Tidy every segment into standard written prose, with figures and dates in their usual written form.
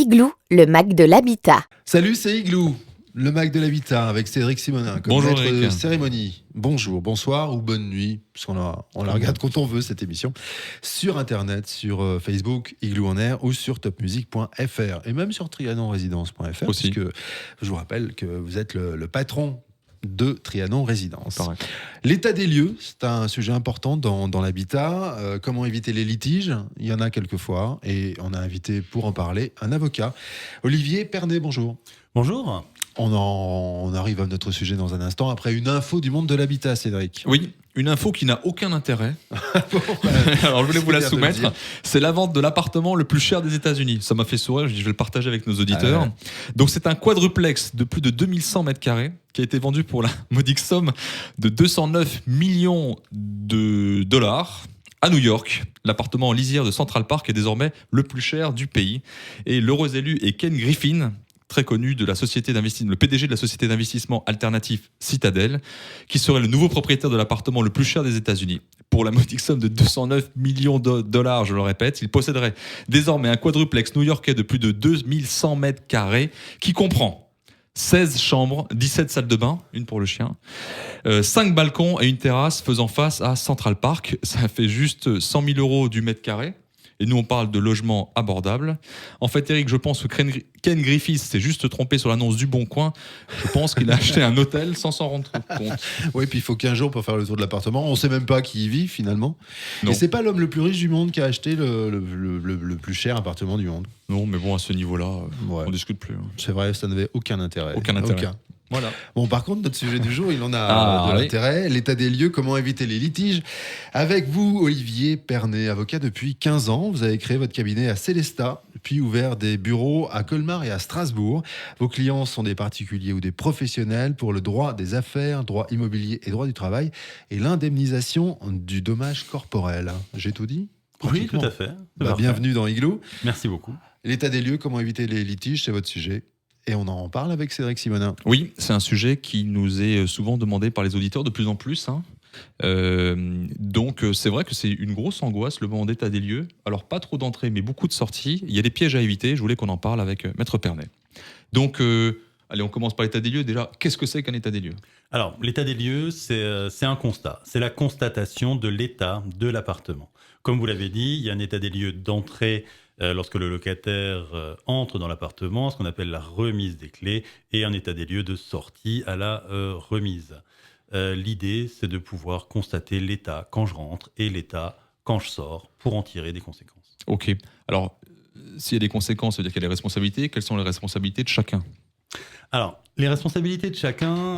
Igloo, le Mac de l'habitat. Salut, c'est Igloo, le Mac de l'habitat avec Cédric Simonin comme Bonjour, maître de Eric. cérémonie. Bonjour, bonsoir ou bonne nuit, parce on la regarde quand on veut cette émission, sur internet, sur Facebook, Igloo en air ou sur topmusic.fr et même sur trianonresidence.fr Aussi. puisque je vous rappelle que vous êtes le patron de Trianon Résidence. Pareil. L'état des lieux, c'est un sujet important dans l'habitat. Comment éviter les litiges? Il y en a quelquefois et on a invité pour en parler un avocat. Olivier Pernet, bonjour. Bonjour. On arrive à notre sujet dans un instant après une info du monde de l'habitat, Cédric. Oui, une info qui n'a aucun intérêt. Alors je voulais vous la C'est bien de le soumettre. dire. C'est la vente de l'appartement le plus cher des États-Unis. Ça m'a fait sourire, je vais le partager avec nos auditeurs. Ah ouais. Donc c'est un quadruplex de plus de 2100 mètres carrés qui a été vendu pour la modique somme de 209 millions de dollars. À New York, l'appartement en lisière de Central Park est désormais le plus cher du pays. Et l'heureux élu est Ken Griffin, très connu de la société d'investissement, le PDG de la société d'investissement alternatif Citadel, qui serait le nouveau propriétaire de l'appartement le plus cher des États-Unis. Pour la modique somme de 209 millions de dollars, je le répète, il posséderait désormais un quadruplex new-yorkais de plus de 2100 mètres carrés qui comprend 16 chambres, 17 salles de bain, une pour le chien, 5 balcons et une terrasse faisant face à Central Park. Ça fait juste 100 000 euros du mètre carré. Et nous, on parle de logement abordable. En fait, Eric, je pense que Ken Griffith s'est juste trompé sur l'annonce du Bon Coin. Je pense qu'il a acheté un hôtel sans s'en rendre compte. Oui, puis il faut 15 jours pour faire le tour de l'appartement. On ne sait même pas qui y vit finalement. Non. Et c'est pas l'homme le plus riche du monde qui a acheté le plus cher appartement du monde. Non, mais bon, à ce niveau-là, Ouais. on discute plus. Hein. C'est vrai, ça n'avait aucun intérêt. Aucun intérêt. Voilà. Bon, par contre, notre sujet du jour, il en a Ah, de oui. l'intérêt. L'état des lieux, comment éviter les litiges. Avec vous, Olivier Pernet, avocat depuis 15 ans. Vous avez créé votre cabinet à Célestat, puis ouvert des bureaux à Colmar et à Strasbourg. Vos clients sont des particuliers ou des professionnels pour le droit des affaires, droit immobilier et droit du travail, et l'indemnisation du dommage corporel. J'ai tout dit? Oui, tout à fait. Bah, Parfait. bienvenue dans Igloo. Merci beaucoup. L'état des lieux, comment éviter les litiges, c'est votre sujet. Et on en parle avec Cédric Simonin. Oui, c'est un sujet qui nous est souvent demandé par les auditeurs de plus en plus. Hein. Donc c'est vrai que c'est une grosse angoisse, le moment d'état des lieux. Alors pas trop d'entrées, mais beaucoup de sorties. Il y a des pièges à éviter. Je voulais qu'on en parle avec Maître Pernet. Donc, allez, on commence par l'état des lieux. Déjà, qu'est-ce que c'est qu'un état des lieux? Alors, l'état des lieux, c'est un constat. C'est la constatation de l'état de l'appartement. Comme vous l'avez dit, il y a un état des lieux d'entrée lorsque le locataire entre dans l'appartement, ce qu'on appelle la remise des clés, et un état des lieux de sortie à la remise. L'idée, c'est de pouvoir constater l'état quand je rentre et l'état quand je sors pour en tirer des conséquences. Ok. Alors, s'il y a des conséquences, ça veut dire qu'il y a des responsabilités. Quelles sont les responsabilités de chacun? Alors, les responsabilités de chacun,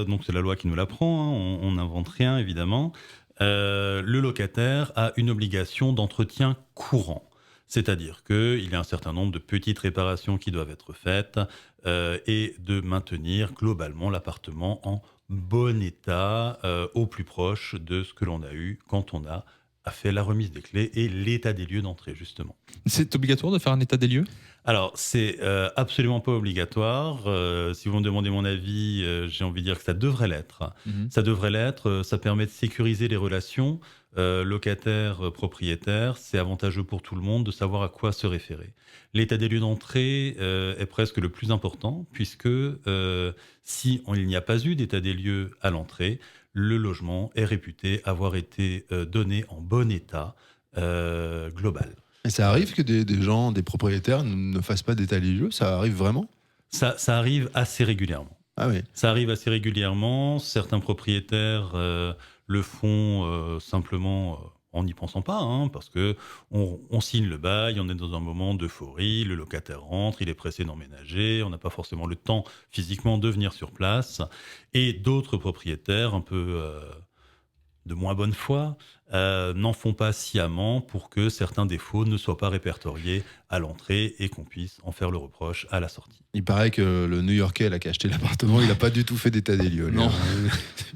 donc c'est la loi qui nous l'apprend, hein, on n'invente rien évidemment. Le locataire a une obligation d'entretien courant. C'est-à-dire qu'il y a un certain nombre de petites réparations qui doivent être faites et de maintenir globalement l'appartement en bon état, au plus proche de ce que l'on a eu quand on a fait la remise des clés et l'état des lieux d'entrée, justement. C'est obligatoire de faire un état des lieux? Alors, c'est absolument pas obligatoire. Si vous me demandez mon avis, j'ai envie de dire que ça devrait l'être. Ça devrait l'être, ça permet de sécuriser les relations locataire-propriétaire. C'est avantageux pour tout le monde de savoir à quoi se référer. L'état des lieux d'entrée est presque le plus important, puisque si il n'y a pas eu d'état des lieux à l'entrée, le logement est réputé avoir été donné en bon état global. Et ça arrive que des gens, des propriétaires ne fassent pas d'état des lieux? Ça arrive vraiment? Ça arrive assez régulièrement. Ah oui. Ça arrive assez régulièrement. Certains propriétaires le font simplement en n'y pensant pas, hein, parce que on signe le bail, on est dans un moment d'euphorie, le locataire rentre, il est pressé d'emménager, on n'a pas forcément le temps physiquement de venir sur place. Et d'autres propriétaires, un peu de moins bonne foi, n'en font pas sciemment pour que certains défauts ne soient pas répertoriés à l'entrée et qu'on puisse en faire le reproche à la sortie. Il paraît que le New-Yorkais là, qui a acheté l'appartement, il n'a pas du tout fait d'état des lieux. lui, Non. hein.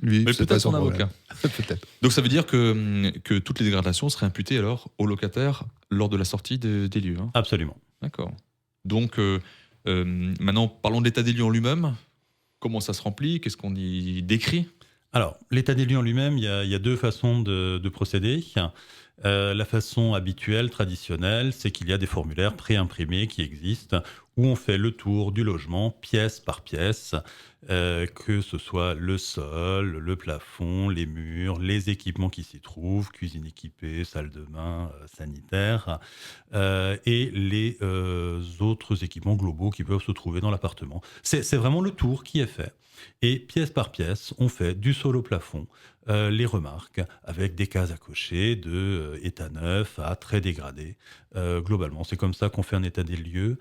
Lui, Mais c'est peut-être pas son problème. avocat. Peut-être. Donc ça veut dire que toutes les dégradations seraient imputées alors au locataire lors de la sortie des lieux. Hein. Absolument. D'accord. Donc maintenant, parlons de l'état des lieux en lui-même. Comment ça se remplit? Qu'est-ce qu'on y décrit? Alors, l'état des lieux en lui-même, il y a deux façons de procéder. La façon habituelle, traditionnelle, c'est qu'il y a des formulaires préimprimés qui existent où on fait le tour du logement pièce par pièce, que ce soit le sol, le plafond, les murs, les équipements qui s'y trouvent, cuisine équipée, salle de bain, sanitaire, et les autres équipements globaux qui peuvent se trouver dans l'appartement. C'est vraiment le tour qui est fait. Et pièce par pièce, on fait du sol au plafond, les remarques, avec des cases à cocher, de état neuf à très dégradé. Globalement, c'est comme ça qu'on fait un état des lieux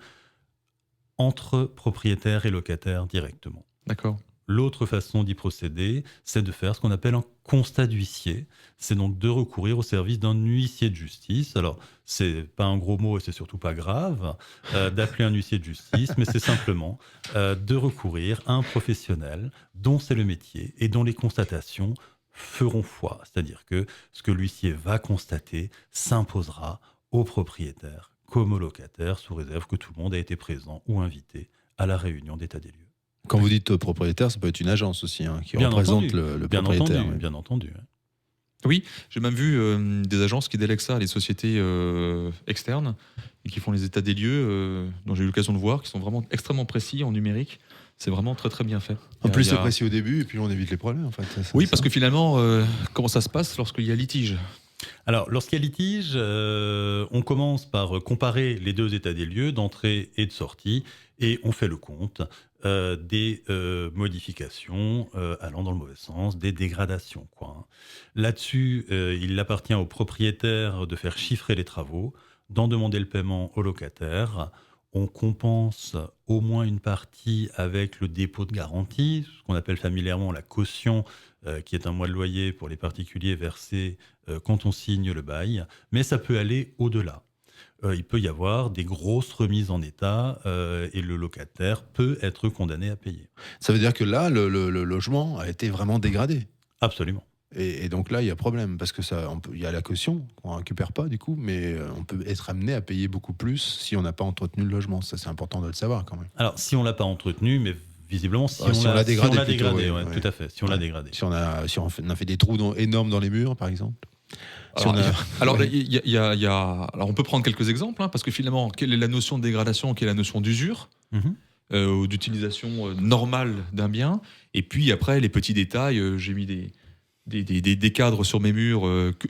entre propriétaires et locataires directement. D'accord. L'autre façon d'y procéder, c'est de faire ce qu'on appelle un constat d'huissier. C'est donc de recourir au service d'un huissier de justice. Alors, c'est pas un gros mot et c'est surtout pas grave d'appeler un huissier de justice, mais c'est simplement de recourir à un professionnel dont c'est le métier et dont les constatations feront foi. C'est-à-dire que ce que l'huissier va constater s'imposera au propriétaire comme au locataire, sous réserve que tout le monde ait été présent ou invité à la réunion d'état des lieux. Quand vous dites propriétaire, ça peut être une agence aussi qui Bien représente entendu. le propriétaire. Oui. Bien entendu. Oui, j'ai même vu des agences qui délèguent ça à des sociétés externes et qui font les états des lieux, dont j'ai eu l'occasion de voir, qui sont vraiment extrêmement précis en numérique. C'est vraiment très très bien fait. En plus, Il y c'est a- précis au début et puis on évite les problèmes. En fait. Oui, parce que finalement, comment ça se passe lorsqu'il y a litige? Alors, lorsqu'il y a litige, on commence par comparer les deux états des lieux d'entrée et de sortie et on fait le compte des modifications allant dans le mauvais sens, des dégradations, quoi. Là-dessus, il appartient au propriétaire de faire chiffrer les travaux, d'en demander le paiement au locataire. On compense au moins une partie avec le dépôt de garantie, ce qu'on appelle familièrement la caution, qui est un mois de loyer pour les particuliers versé quand on signe le bail, mais ça peut aller au-delà. Il peut y avoir des grosses remises en état et le locataire peut être condamné à payer. Ça veut dire que là, le logement a été vraiment dégradé. Absolument. Et donc là, il y a problème, parce que il y a la caution qu'on ne récupère pas du coup, mais on peut être amené à payer beaucoup plus si on n'a pas entretenu le logement. Ça, c'est important de le savoir quand même. Alors, si on ne l'a pas entretenu, mais visiblement, si Si on l'a dégradé plutôt, dégradé, oui, ouais, oui. tout à fait, si on l'a dégradé. Si on a fait des trous énormes dans les murs, par exemple. Si Alors, on a- alors, Ouais. alors, on peut prendre quelques exemples, hein, parce que finalement, quelle est la notion de dégradation, quelle est la notion d'usure, Mhm. ou d'utilisation normale d'un bien, et puis après, les petits détails, j'ai mis des cadres sur mes murs,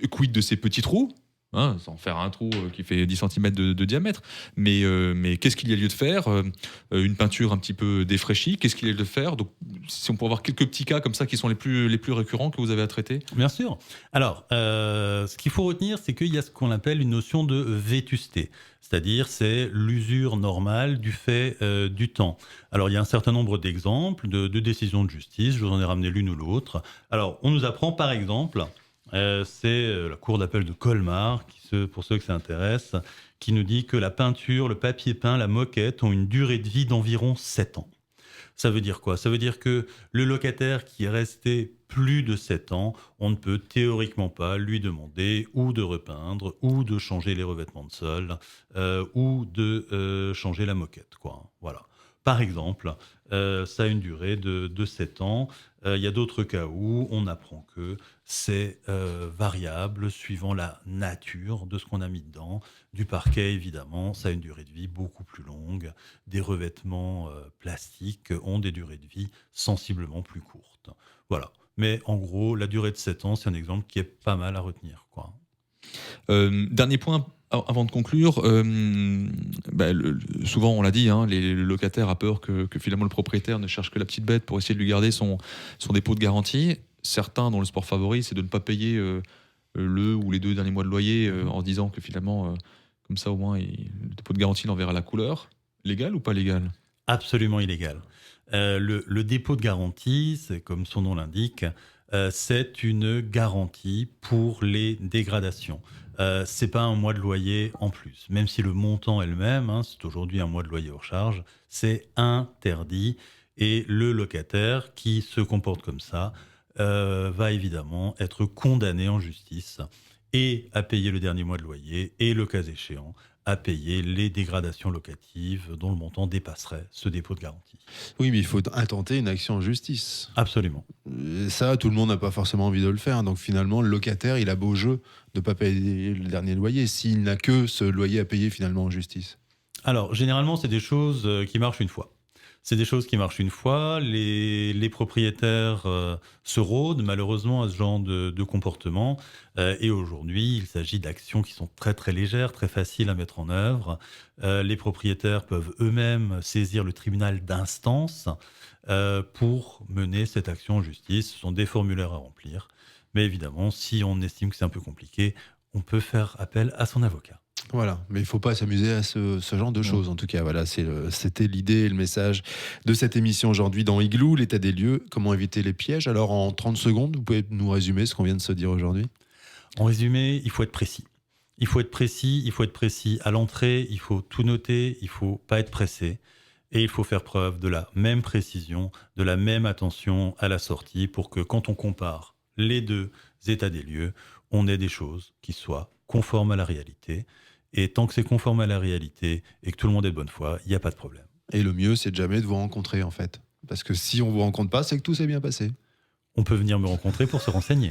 quid de ces petits trous, hein, sans faire un trou qui fait 10 cm de diamètre, mais qu'est-ce qu'il y a lieu de faire, une peinture un petit peu défraîchie, qu'est-ce qu'il y a lieu de faire, donc si on peut avoir quelques petits cas comme ça qui sont les plus récurrents que vous avez à traiter. Bien sûr. Alors, ce qu'il faut retenir, c'est qu'il y a ce qu'on appelle une notion de vétusté. C'est-à-dire, c'est l'usure normale du fait du temps. Alors, il y a un certain nombre d'exemples de décisions de justice. Je vous en ai ramené l'une ou l'autre. Alors, on nous apprend, par exemple, c'est la cour d'appel de Colmar, pour ceux que ça intéresse, qui nous dit que la peinture, le papier peint, la moquette ont une durée de vie d'environ 7 ans. Ça veut dire quoi? Ça veut dire que le locataire qui est resté plus de 7 ans, on ne peut théoriquement pas lui demander ou de repeindre, ou de changer les revêtements de sol, ou de changer la moquette, quoi. Voilà. Par exemple, ça a une durée de 7 ans. Il y a d'autres cas où on apprend que c'est variable suivant la nature de ce qu'on a mis dedans. Du parquet, évidemment, ça a une durée de vie beaucoup plus longue. Des revêtements plastiques ont des durées de vie sensiblement plus courtes. Voilà. Mais en gros, la durée de 7 ans, c'est un exemple qui est pas mal à retenir, quoi. Dernier point avant de conclure, souvent on l'a dit, hein, le locataire a peur que finalement le propriétaire ne cherche que la petite bête pour essayer de lui garder son dépôt de garantie. Certains, dont le sport favori, c'est de ne pas payer le ou les 2 derniers mois de loyer en se disant que finalement, comme ça au moins, le dépôt de garantie il en verra la couleur. Légal ou pas légal? Absolument illégal. Le dépôt de garantie, c'est comme son nom l'indique, c'est une garantie pour les dégradations. C'est pas un mois de loyer en plus, même si le montant est le même, hein, c'est aujourd'hui un mois de loyer hors charge, c'est interdit et le locataire qui se comporte comme ça va évidemment être condamné en justice et à payer le dernier mois de loyer et le cas échéant à payer les dégradations locatives dont le montant dépasserait ce dépôt de garantie. Oui, mais il faut intenter une action en justice. Absolument. Ça, tout le monde n'a pas forcément envie de le faire. Donc finalement, le locataire, il a beau jeu de ne pas payer le dernier loyer s'il n'a que ce loyer à payer finalement en justice. Alors, généralement, c'est des choses qui marchent une fois. C'est des choses qui marchent une fois. Les propriétaires se rôdent malheureusement à ce genre de comportement. Et aujourd'hui, il s'agit d'actions qui sont très très légères, très faciles à mettre en œuvre. Les propriétaires peuvent eux-mêmes saisir le tribunal d'instance pour mener cette action en justice. Ce sont des formulaires à remplir. Mais évidemment, si on estime que c'est un peu compliqué, on peut faire appel à son avocat. Voilà, mais il ne faut pas s'amuser à ce genre de choses. En tout cas, voilà, c'était l'idée et le message de cette émission aujourd'hui dans Igloo, l'état des lieux, comment éviter les pièges. Alors en 30 secondes, vous pouvez nous résumer ce qu'on vient de se dire aujourd'hui? En résumé, il faut être précis. Il faut être précis à l'entrée, il faut tout noter, il ne faut pas être pressé. Et il faut faire preuve de la même précision, de la même attention à la sortie pour que quand on compare les deux états des lieux, on ait des choses qui soient conformes à la réalité. Et tant que c'est conforme à la réalité et que tout le monde est de bonne foi, il n'y a pas de problème. Et le mieux, c'est de jamais de vous rencontrer, en fait. Parce que si on ne vous rencontre pas, c'est que tout s'est bien passé. On peut venir me rencontrer pour se renseigner.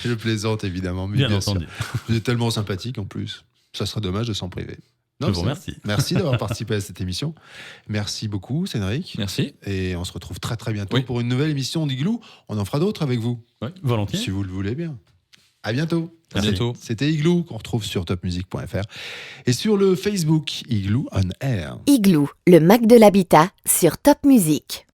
Je plaisante, évidemment. Mais Bien entendu. sûr. Vous êtes tellement sympathique, en plus. Ça serait dommage de s'en priver. Je vous remercie. Merci d'avoir participé à cette émission. Merci beaucoup, Cédric. Merci. Et on se retrouve très très bientôt Oui. pour une nouvelle émission d'Igloo. On en fera d'autres avec vous, Volontiers. si vous le voulez bien. À bientôt. À bientôt. C'était Igloo qu'on retrouve sur topmusic.fr et sur le Facebook Igloo on Air. Igloo, le Mac de l'habitat sur Top Music.